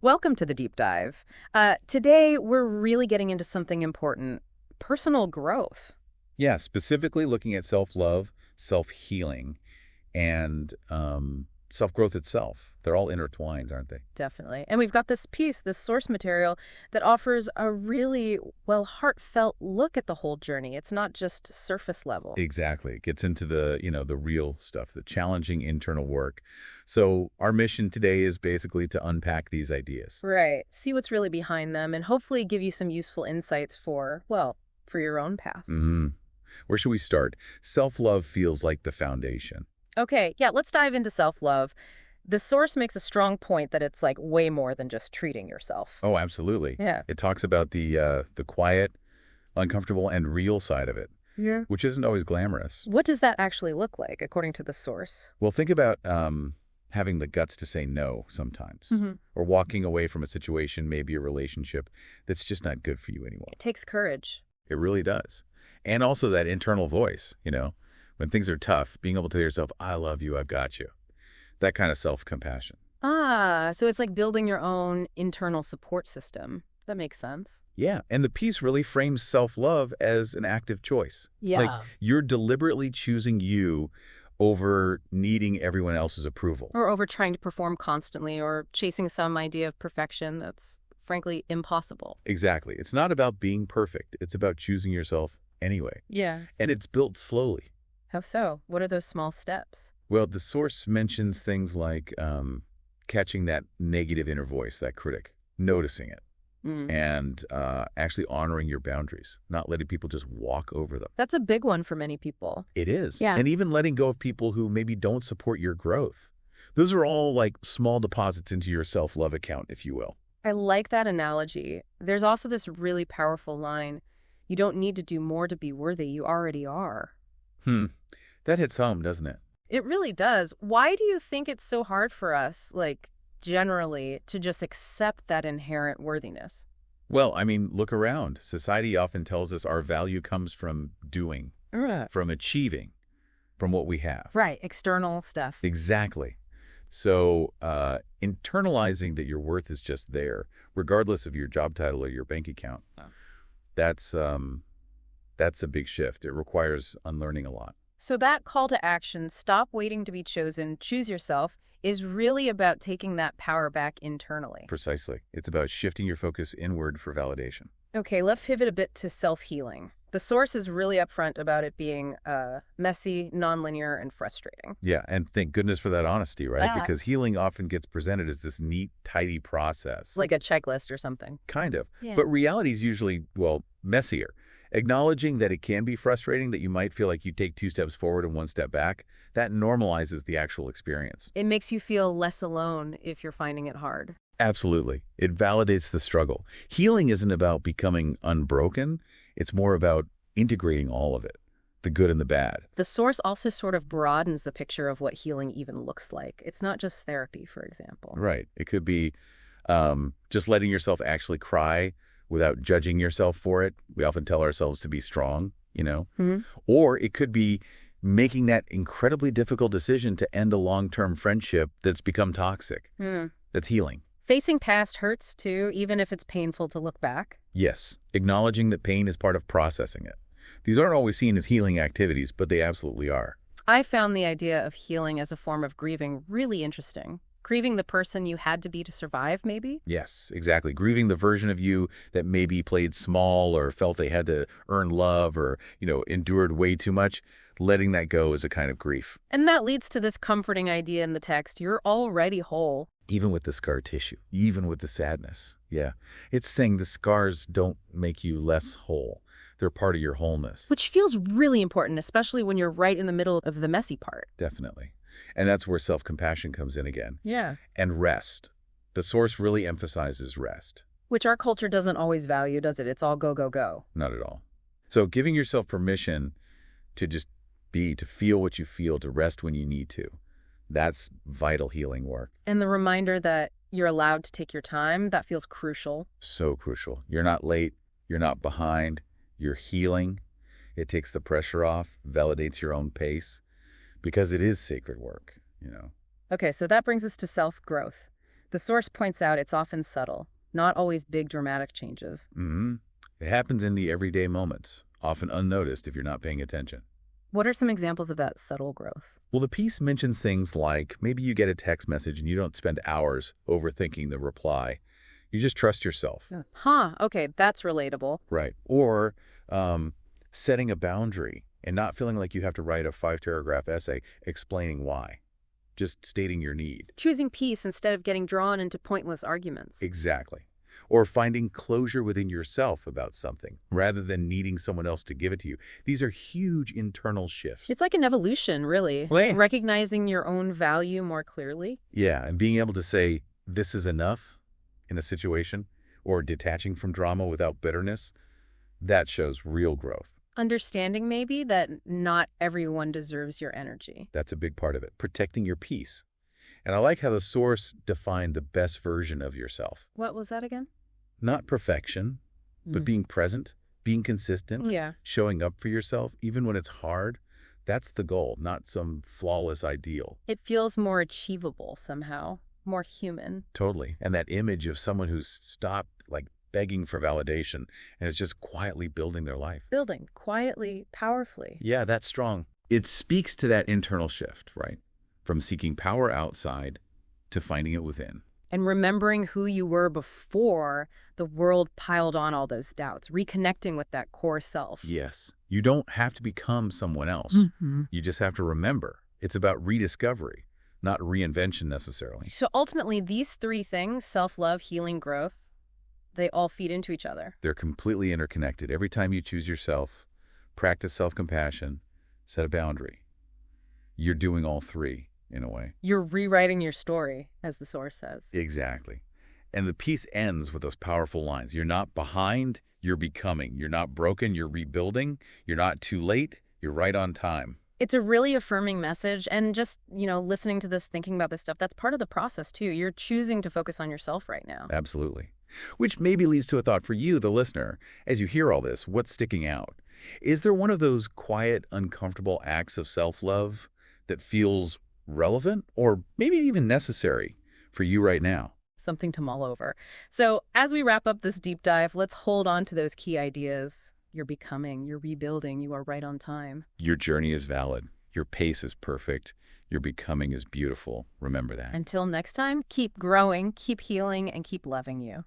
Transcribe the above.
Welcome to the deep dive. Today, we're really getting into something important, personal growth. Yeah, specifically looking at self-love, self-healing, and self-growth itself. They're all intertwined, aren't they? Definitely. And we've got this piece, this source material, that offers a really, well, heartfelt look at the whole journey. It's not just surface level. Exactly. It gets into the real stuff, the challenging internal work. So our mission today is basically to unpack these ideas. Right. See what's really behind them and hopefully give you some useful insights for, well, for your own path. Where should we start? Self-love feels like the foundation. Okay, yeah, let's dive into self-love. The source makes a strong point that it's like way more than just treating yourself. Oh, absolutely. Yeah. It talks about the quiet, uncomfortable, and real side of it, Yeah. which isn't always glamorous. What does that actually look like, according to the source? Well, think about having the guts to say no sometimes, or walking away from a situation, maybe a relationship, that's just not good for you anymore. It takes courage. It really does. And also that internal voice, when things are tough, being able to tell yourself, I love you, I've got you. That kind of self-compassion. Ah, so it's like building your own internal support system. That makes sense. Yeah, and the piece really frames self-love as an active choice. Yeah. Like you're deliberately choosing you over needing everyone else's approval. Or over trying to perform constantly or chasing some idea of perfection that's frankly impossible. Exactly. It's not about being perfect. It's about choosing yourself anyway. Yeah. And it's built slowly. How so? What are those small steps? Well, the source mentions things like catching that negative inner voice, that critic, noticing it, and actually honoring your boundaries, not letting people just walk over them. That's a big one for many people. It is. Yeah. And even letting go of people who maybe don't support your growth. Those are all like small deposits into your self-love account, if you will. I like that analogy. There's also this really powerful line. You don't need to do more to be worthy. You already are. That hits home, doesn't it? It really does. Why do you think it's so hard for us, like, generally, to just accept that inherent worthiness? Well, I mean, look around. Society often tells us our value comes from doing, from achieving, from what we have. Right, external stuff. Exactly. So internalizing that your worth is just there, regardless of your job title or your bank account, that's a big shift. It requires unlearning a lot. So that call to action, stop waiting to be chosen, choose yourself, is really about taking that power back internally. Precisely. It's about shifting your focus inward for validation. Okay, let's pivot a bit to self-healing. The source is really upfront about it being messy, nonlinear, and frustrating. Yeah, and thank goodness for that honesty, right? Yeah. Because healing often gets presented as this neat, tidy process. Like a checklist or something. Kind of. Yeah. But reality is usually, well, messier. Acknowledging that it can be frustrating, that you might feel like you take 2 steps forward and 1 step back, that normalizes the actual experience. It makes you feel less alone if you're finding it hard. Absolutely. It validates the struggle. Healing isn't about becoming unbroken. It's more about integrating all of it, the good and the bad. The source also sort of broadens the picture of what healing even looks like. It's not just therapy, for example. Right. It could be just letting yourself actually cry without judging yourself for it. We often tell ourselves to be strong, Or it could be making that incredibly difficult decision to end a long-term friendship that's become toxic. That's healing. Facing past hurts, too, even if it's painful to look back. Yes, acknowledging that pain is part of processing it. These aren't always seen as healing activities, but they absolutely are. I found the idea of healing as a form of grieving really interesting. Grieving the person you had to be to survive, maybe? Yes, exactly. Grieving the version of you that maybe played small or felt they had to earn love or, endured way too much. Letting that go is a kind of grief. And that leads to this comforting idea in the text. You're already whole. Even with the scar tissue, even with the sadness. Yeah. It's saying the scars don't make you less whole. They're part of your wholeness. Which feels really important, especially when you're right in the middle of the messy part. Definitely. And that's where self-compassion comes in again. Yeah. And rest. The source really emphasizes rest. Which our culture doesn't always value, does it? It's all go, go, go. Not at all. So giving yourself permission to just be, to feel what you feel, to rest when you need to. That's vital healing work. And the reminder that you're allowed to take your time, that feels crucial. So crucial. You're not late. You're not behind. You're healing. It takes the pressure off, validates your own pace, because it is sacred work, Okay, so that brings us to self-growth. The source points out it's often subtle, not always big dramatic changes. It happens in the everyday moments, often unnoticed if you're not paying attention. What are some examples of that subtle growth? Well, the piece mentions things like maybe you get a text message and you don't spend hours overthinking the reply. You just trust yourself. Huh, okay, that's relatable. Right. Or setting a boundary and not feeling like you have to write a 5-paragraph essay explaining why. Just stating your need. Choosing peace instead of getting drawn into pointless arguments. Exactly. Or finding closure within yourself about something rather than needing someone else to give it to you. These are huge internal shifts. It's like an evolution, really. Well, yeah. Recognizing your own value more clearly. Yeah, and being able to say, this is enough in a situation, or detaching from drama without bitterness, that shows real growth. Understanding maybe that not everyone deserves your energy. That's a big part of it, protecting your peace. And I like how the source defined the best version of yourself. What was that again? Not perfection, but being present, being consistent, Yeah. showing up for yourself, even when it's hard. That's the goal, not some flawless ideal. It feels more achievable somehow, more human. Totally. And that image of someone who's stopped begging for validation and is just quietly building their life. Building quietly, powerfully. Yeah, that's strong. It speaks to that internal shift, right? From seeking power outside to finding it within. And remembering who you were before the world piled on all those doubts, reconnecting with that core self. Yes. You don't have to become someone else. You just have to remember. It's about rediscovery, not reinvention necessarily. So ultimately, these three things, self-love, healing, growth, they all feed into each other. They're completely interconnected. Every time you choose yourself, practice self-compassion, set a boundary, you're doing all three in a way. You're rewriting your story, as the source says. Exactly. And the piece ends with those powerful lines. You're not behind, you're becoming. You're not broken, you're rebuilding. You're not too late, you're right on time. It's a really affirming message, and just, listening to this, thinking about this stuff, that's part of the process, too. You're choosing to focus on yourself right now. Absolutely. Which maybe leads to a thought for you, the listener. As you hear all this, what's sticking out? Is there one of those quiet, uncomfortable acts of self-love that feels relevant or maybe even necessary for you right now? Something to mull over. So as we wrap up this deep dive, let's hold on to those key ideas. You're becoming, you're rebuilding, you are right on time. Your journey is valid. Your pace is perfect. Your becoming is beautiful. Remember that. Until next time, keep growing, keep healing, and keep loving you.